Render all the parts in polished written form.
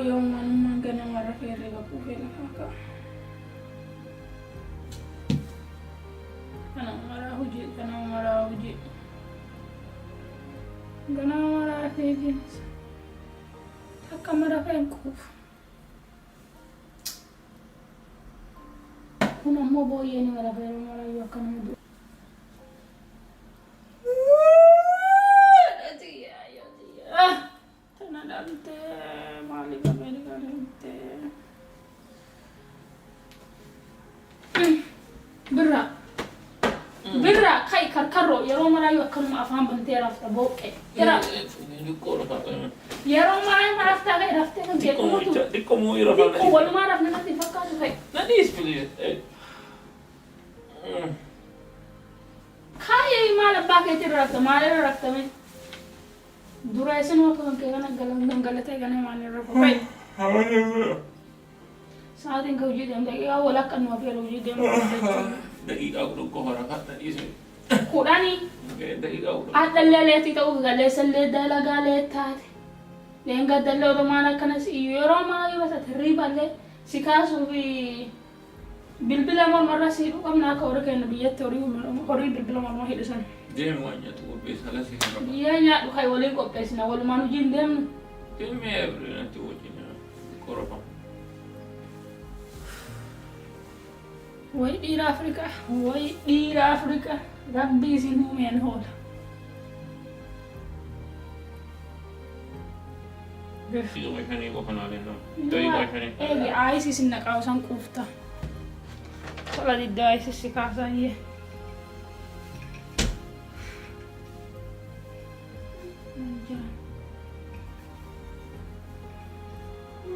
Yung mga ganang marafere ba po nakaka. Kanang marahuji. Ganang marafere. Taka marafere ko. Kuna mo boye ni marafere marayo kanang. Tanadante mali kami ganente. Birra kai karkaro yaro marayo kanum afam bante rafta boke. Yara yaro marayo rafta kai rafta kan ke ko Dikko mo ira fa. ko wal maraf na ti fakka kai. Nani ispili. Kai mala bakete rafta mala rafta me. Dura ese no kan ke gana galate gana mane rafta kai. Saatin ka uji dem dai wala kan no pelo uji dem. Daqiiqa kudhan qofa rakkatta dhiisee. Kudhani. Daqiiqa kudhan. Adalleeleetii ta'uu galeessallee dalagaalee taate. Leenga dallee Oromaan akkanas yeroo maayii basate hirriiballee si kaasuu fi bilbila mormarra si hidhuu qabna akka horii kennu biyyatti horii bilbila mormaa hidhisan. Deemi waan nyaatu qopheessa alasii hin qabu. Biyya nyaadhu kan waliin qopheessina walumaan hojii hin deemnu. Deemee natti wajjin qorofama. Way dhiira Afrikaa rabbii isin uumeen hoola. Fiiga meeshanii qofa naa lennaa. Daqiiqa meeshanii. Eegi aayisii sin naqaasan quufta. Tola didda aayisii si kaasayyee.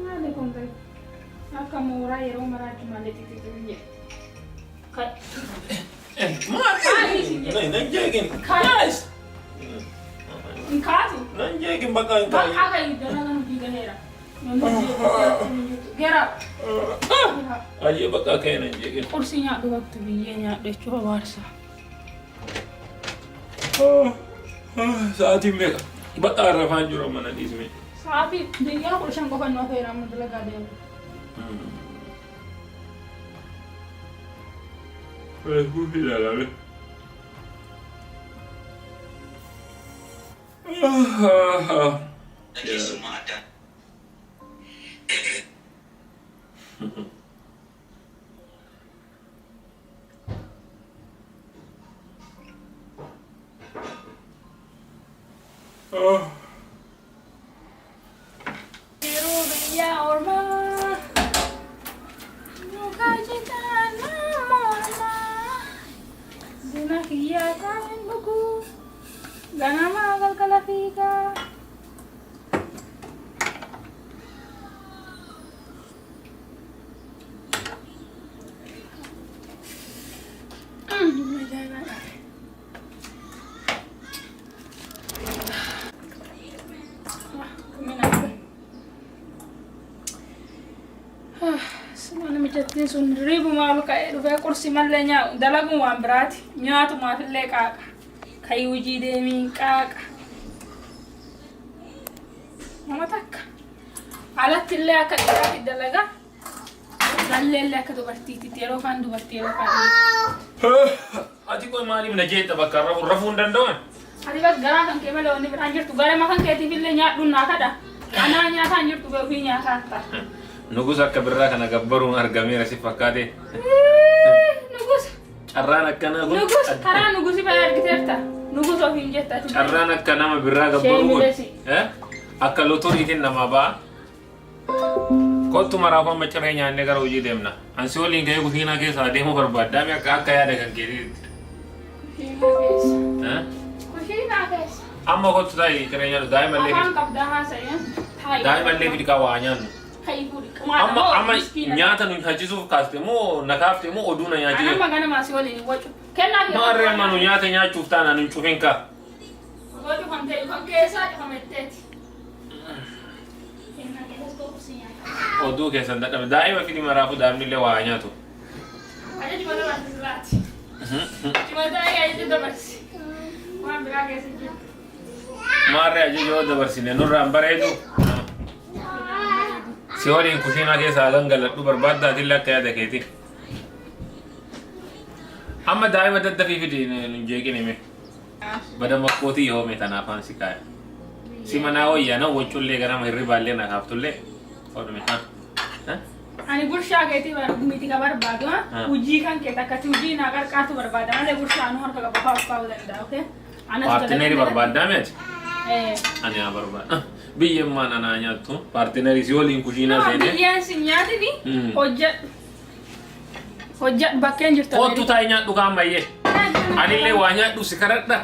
Maali kun ta'e? Akka mooraa yeroo maraatti malee xixiqqoo Nan jeekin. Kaas. Kaasi. Nan jeekin bakka hin Bakka taa'e. kan iddoo kan diiganeera. Get up. Ayyee bakka ka'e nan jeekin. Qursii nyaadhu bakka biyyee nyaadhu jechuudha baarsa. Sa'aatiin meeqa? Baxaa rafaan jiru mana dhiisme. Sa'aatii biyyaa 15 qofa nu affeera amma dalagaa deemu. Kuufi ilaalame. Keessummaa addaa. Yeroo biyyaa ormaa muka citaa nama ormaa buna kiyyaa taa'een dhuguu ganamaa galgala fiigaa. Semana mijattiin sun riipumaa ol ka'ee dhufee qursi mallee nyaa'u dalaguun waan biraati nyaatumaafillee qaaqa ka'ii hojii deemiin qaaqa nama takka alattillee akka dhiiraatti dalagaa dalleellee akka dubartiitti yeroo kaan dubartii yeroo kaan Ati kun maaliif na jeetta bakka rafuu hin danda'an? ati bas garaa kan kee malee wanni biraan jirtu garema kan keetiifillee nyaadhuun naa kadha anaa nyaataan jirtu ofii nyaataan ta'a. Nugus akka birraa kana gabbaruun argameera si fakkaate. Nugus. Carraan akkana kun. Nugus karaa nugusi ba'ee argiteerta. Nugus ofiin jetta. Carraan akka nama birraa gabbaruu kun. Akka lotoriitiin nama ba'a. Kottu maraafaa macaree nyaannee gara hojii deemna. Ansi waliin ka'ee kusiinaa keessaa deemuu barbaaddaa akka yaada kan keetiitti. Kusiinaa keessa. Amma kottu taa'ee jireenya daa'imallee. Afaan qabdaa haasa'ee. Daa'imallee fidi qawwaa nyaannu. Amma nyaata nu nyaachisuuf kaaste moo na kaafte moo oduu na nyaachise? Amma ganama si waliin wacu. Kennaa fi Maarree amma nu nyaata nyaachuuf taana nu cufin ka. wacu kan ta'e kan keessaa dhifametteeti. Kennaa keessaa tokko si nyaata. oduu keessan dadhabe daa'ima fidi maraafu daa'imni illee waa nyaatu. Ajaji mana baatu laati. Cuma daa'ima ajaji dabarsi. Waan biraa keessa jiru. Maarree ajajoo dabarsine nurraan bareedu. Si waliin kushiinaa keessaa gangaladhu barbaaddaatille akka yaada keeti. Amma daa'ima daddafii fidi nun jeeqin hime. Bada makkootii yoo meetan afaan si kaaya. Si manaa wayyaana waccullee ganama hirribaallee na kaaftullee. Odume ha. Ani gurshaa keetii miti ka barbaadu ha. Hujii kan keet akkati hujii naa qarqaatu barbaada. Malee gurshaa nu harka qaba kaa'uu danda'a okay? Paartineerii barbaaddaa meeti? Ani haa barbaada. Biyyemmaan anaa nyaattu paartineerii si waliin kushiinaa seenee. Biyyeen si nyaatini hojjedhu. Hojjedhu bakkeen jirtu. Kottu taa'ee nyaadhu kaammayyee. Anillee waa nyaadhu si kadhadha.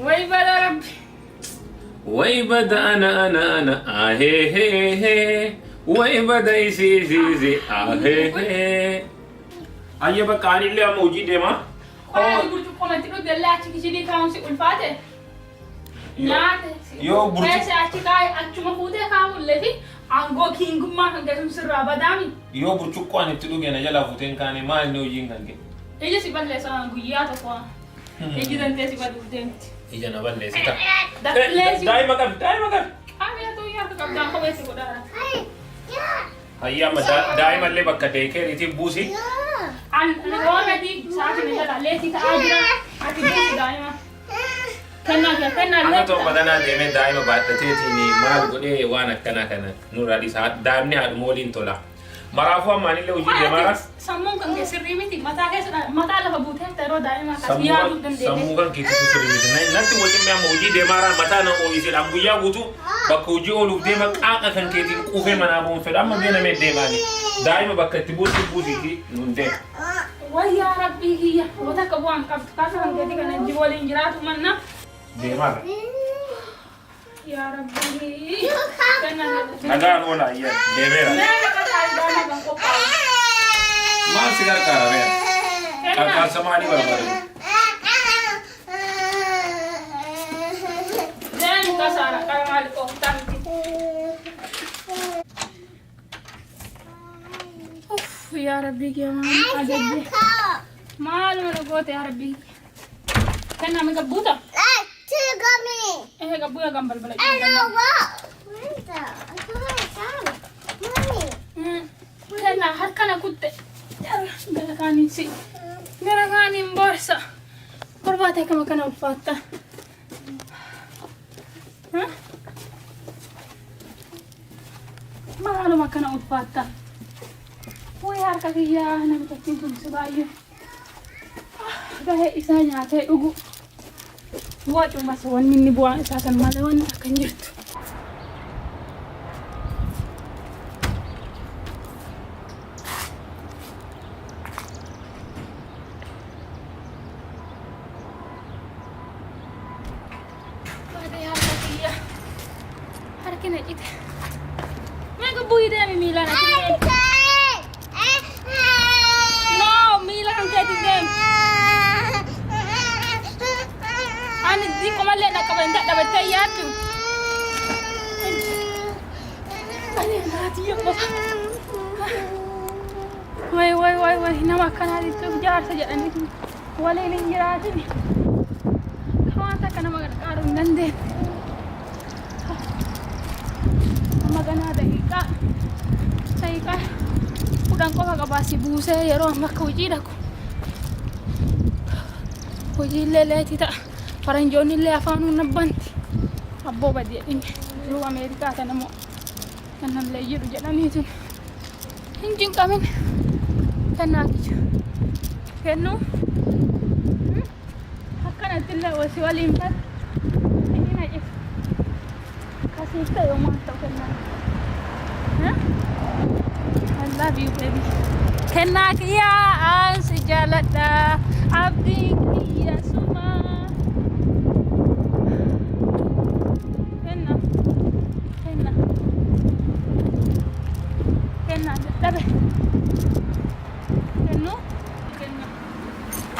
Way bada rabbi. Way bada ana ahee way bada isi ahee. Ayya bakka anillee amma hojii deema. Waan burcuqqoo natti dhufe achi kishidii kaa'umsi ulfaate. Nyaate. Yoo burcuqqoo. Keessa achi kaa'e achuma fuutee kaa'ullee fi aangoo kiingummaa kan keessum sirraa badaami. Yoo burcuqqoo ani itti dhuge na jalaa fuuteen kaane maal inni hojiin kan kee? Ija si balleessa guyyaa tokko. Iji dantee si baduuf deemti. Ija na balleessita. Daa'ima qabi. Qaamee tuu yaa qabdaan kophee si godhaara. Hayya amma daa'imallee bakka deekeeriitiin buusi. Already saatiin jala leetii ta'aa jira. Ati buusi daa'ima. Kennaa Akka tokko badanaa deemee daa'ima baadhateetiin maal godhee waan akkanaa kana nurraa dhiisa. Daa'imni haadhuma waliin tola. Maraafuu ammaanillee hojii deemaara. Sammuun kan sirrii miti mataa lafa buutee yeroo daa'ima akkas yaaduu dandeenya. Sammuu kan keessatti sirrii miti. Natti wajjin amma hojii deemaara mataa na ooyisiidhaan guyyaa guutuu bakka hojii ooluuf deema qaaqa kan keetiin quufee manaa bu'uun fedha amma biyya namee deemaani. Daa'ima bakka itti buusiiti nun deema. Wayyaa rabbii kiyya wata akka bu'aan qabdu kaasa kan keetii kana jiru waliin jiraatu manna. Deemaara. Yaa rabbii. Nagaan oolaa iyya deemeera. Maal si gargaara bee? Qarqaarsa maalii barbaadu? Deemu kasaara qarmaali qooftamti. Yaa rabbii kiyya maal ajajje. Maal mana goote yaa rabbii. Kennaa mi gabbuuta? Gabbu ya gambal bala. Kena harkana kutte. Gara kanin borsa. Barbaate kama kana ulfaatta. Maaluma kana ulfaatta. Way harka kiyyaa nama tokkiin tumsi baay'ee. Gahee isaa nyaatee dhugu. Wacu masa wanni inni bu'aan isaa kan malee wanni akka hin jirtu. Harki na cite. Mee gabbuyi deemi miila na cite. No, miila kan keeti deemi. Ani di komalle na kaban da batte yaatu. Ani naati yo. Wai nama kana di tu jaarsa jedhani waliin hin jiraatin. Hawaasa kana magargaaru hin dandeenye. Magana daqiiqaa kudhan qofa qabaasi buusee yeroo amma akka hojii dhaqu. Hojiillee leetii ta'a. Faranjoonni illee afaanuu nabbanti. Abboo badii jedhini. Luu Ameerikaa kana moo kan namlee jedhu jedhaniitu hin jinqamin. Kennaa kiyya. Kennuu. Akkanatti illee wasii waliin fara. Inni na cifa. Kasiif ta'e yoo maal ta'u kennaa. I love you baby. Kennaa kiyya ansi jaaladha. Abdii kiyya suma. Dabe.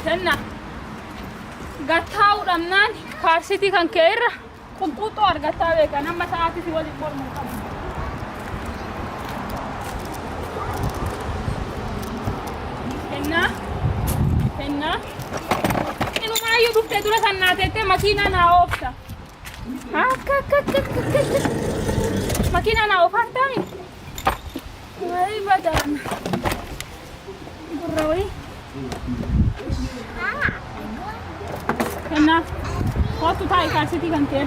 Kenna. Gattaa'uudhaan naan faarsiti kan kee irra Qulqulluu argataa beekan amma sa'aatii si waliin mormuu qabu. Kennaa. Inumaayyuu dhuftee dura sannaateettee makiinaa naa oofta. Makiinaa naa oofaan taa'e. Wayii badaan. Gurra wayii. Kennaa. Kottu taa'e kaarsitii kan ta'e.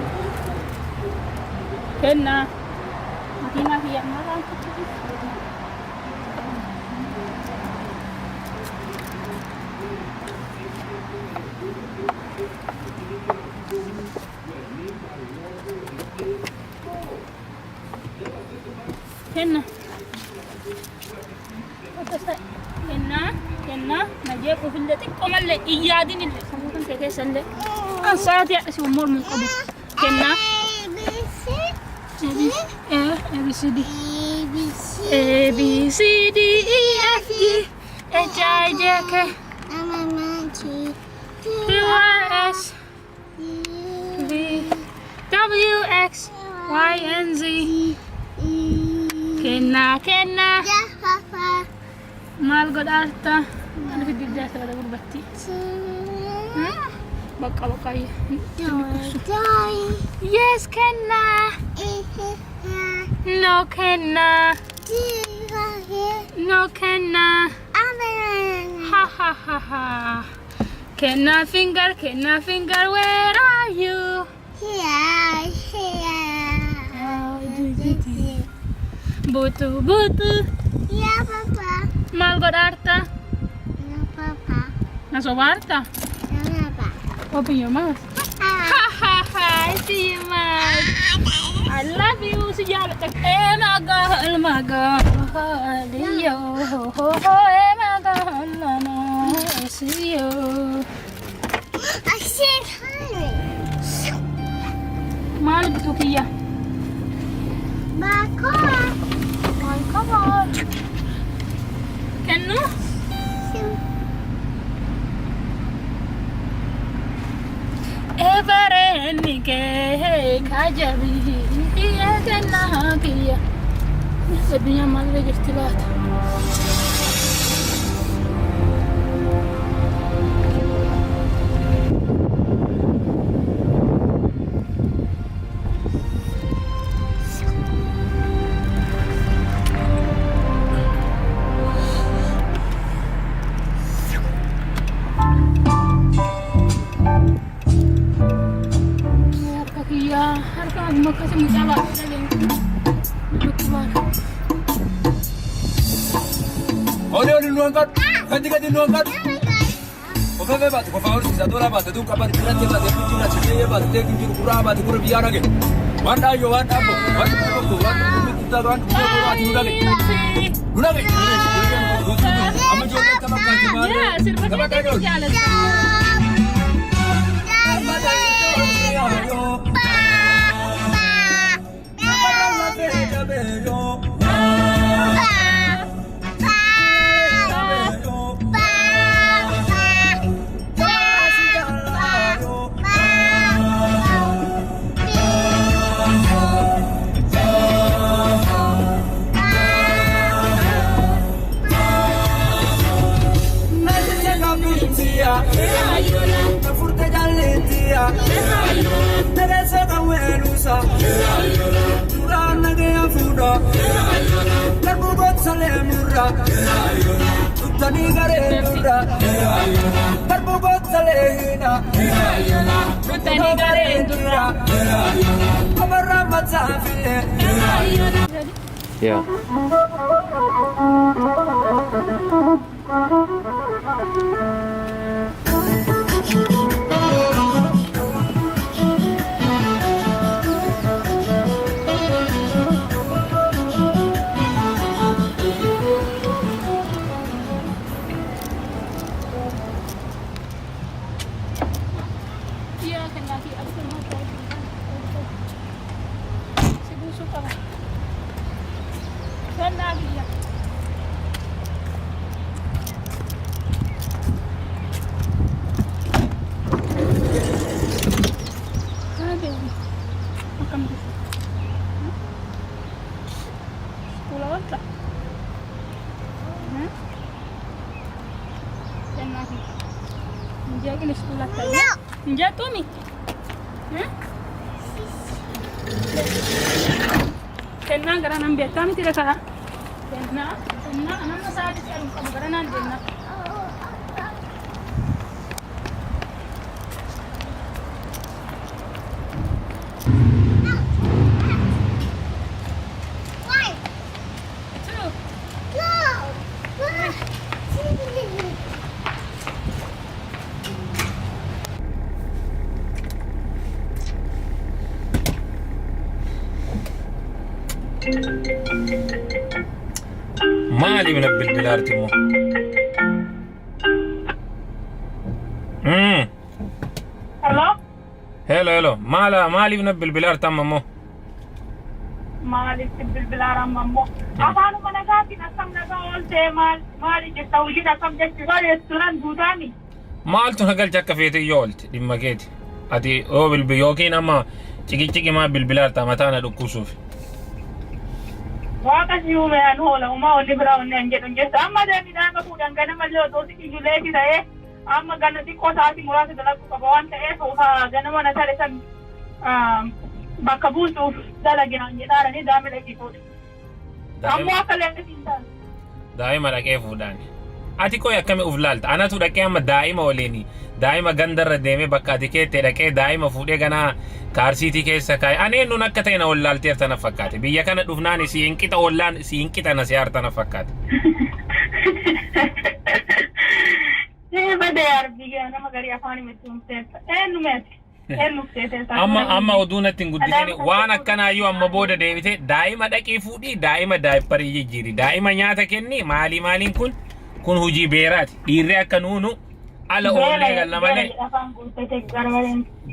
Kennaa. Makiinaa kiyyamaa kan ta'e. Kennaa. Kennaa. Najee qufillee xiqqoo mallee iyyaadinillee sammuu kan ta'e keessallee. Sa'aatii haadha si mormuu qabu. Kennaa. ABCD. ABCDEFG HIJK QRS WX YNZ. Kennaa. Maal godhaarta? Maal fididdaa isa bada gurbatti? Bakka yes, kennaa. No, kennaa. No, kennaa. Ha. Kennaa finger, where are you? Here. Butu. Yeah, Papa. Maal godhaarta? No, Papa. Nasobaarta? No, Papa. Open your mouth. I see you, man. I love you. Si jaalladha. My God. Yo. My God. No. See you. I said hi. Maal bitu kiyya? My car. Come on. Kennu? Everenni ke kajabi iya kenna kiyya. Addunyaa maal jirti laata? Harka agma kasi mucaba daling lukuman. Oli nuangkat, ganti nuangkat. Oke bat, por favor si satu bat, tu kapan tirante bat, tu cina cina bat, tu kinjur kurang bat, kurang biar lagi. Wanda yo wanda apa? Kita kan kurang ati lagi. Lagi. Amma jodoh sama kaji mana? Ya, sirba kita jalan. Ya. Volta. Sennaki. India ke sekolah tadi. India tu mi. Senna garanam beta mi tidak kah? Senna anak saat itu kamu garanan senna. مالي من البلبلار تمو هلو مالي من البلبلار تمو مالي بالبلار مامو أفانو مناقاتي نسم نقول مالي جستوجي نسم جستوجي رستوران بوداني مالتو نقل جاكا فيتي يولت لما جيت أتي أو بالبيوكين أما تيجي ما بالبلار تامتانا دكوسوف Wakas yume hola uma oli brown nje nje amma de mi danga pudan gana mallo to siki jule ki dae amma gana di ko saati murase dala ko bawan ta e so ha gana mana sare san bakabutu dala gina nje dara ni dame de ki ko amma kale tinta daima dake fudani ati ko yakame uvlalta anatu dake amma daima oleni daima gandarra deme bakka dike te dake daima fude gana karsiti keessa kai ane nu nakkatena ollalteer tana fakkaate biyya kana dhufnaani si inqita ollaan si inqita na siyaar tana fakkaate bade yar biyya nama gari afani metumte enu mete amma odunatti guddisani waan akkana ayyu amma booda deebite daima dhaqii fuudhi daima daayipparii jijjiiri daima nyaata kenni maaliin kun hujii beeraati dhiirri akka nuunu ala oolee galla malee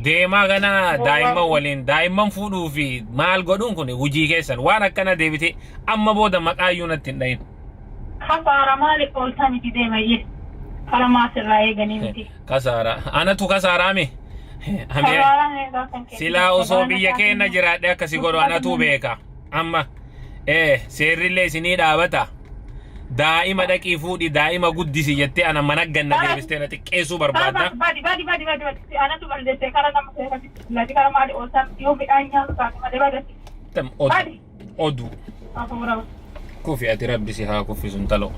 deemaa gana daa'imman waliin daa'imman fuudhuu fi maal godhuun kun hujii keessan waan akkana deebite amma booda maqaayyuu natti hin dhayin. Kasaara maaliif ooltaa miti deemayyee karamaas irraa eeganii miti. Kasaara anatu kasaaraame. Silaa osoo biyya keenya jiraadhe akkasi godhu anatu beeka amma seerrillee isinii dhaabata. daa'ima dhaqii fuudhi daa'ima guddisi jettee ana mana ganna deebistee na xiqqeessuu barbaadda. Badi anatu balleessee kara nama seerati lati kara maali ooltan yoo midhaan nyaatu taate malee badatti. Oduu. Kufi ati rabbi si haa kuffisun taloo.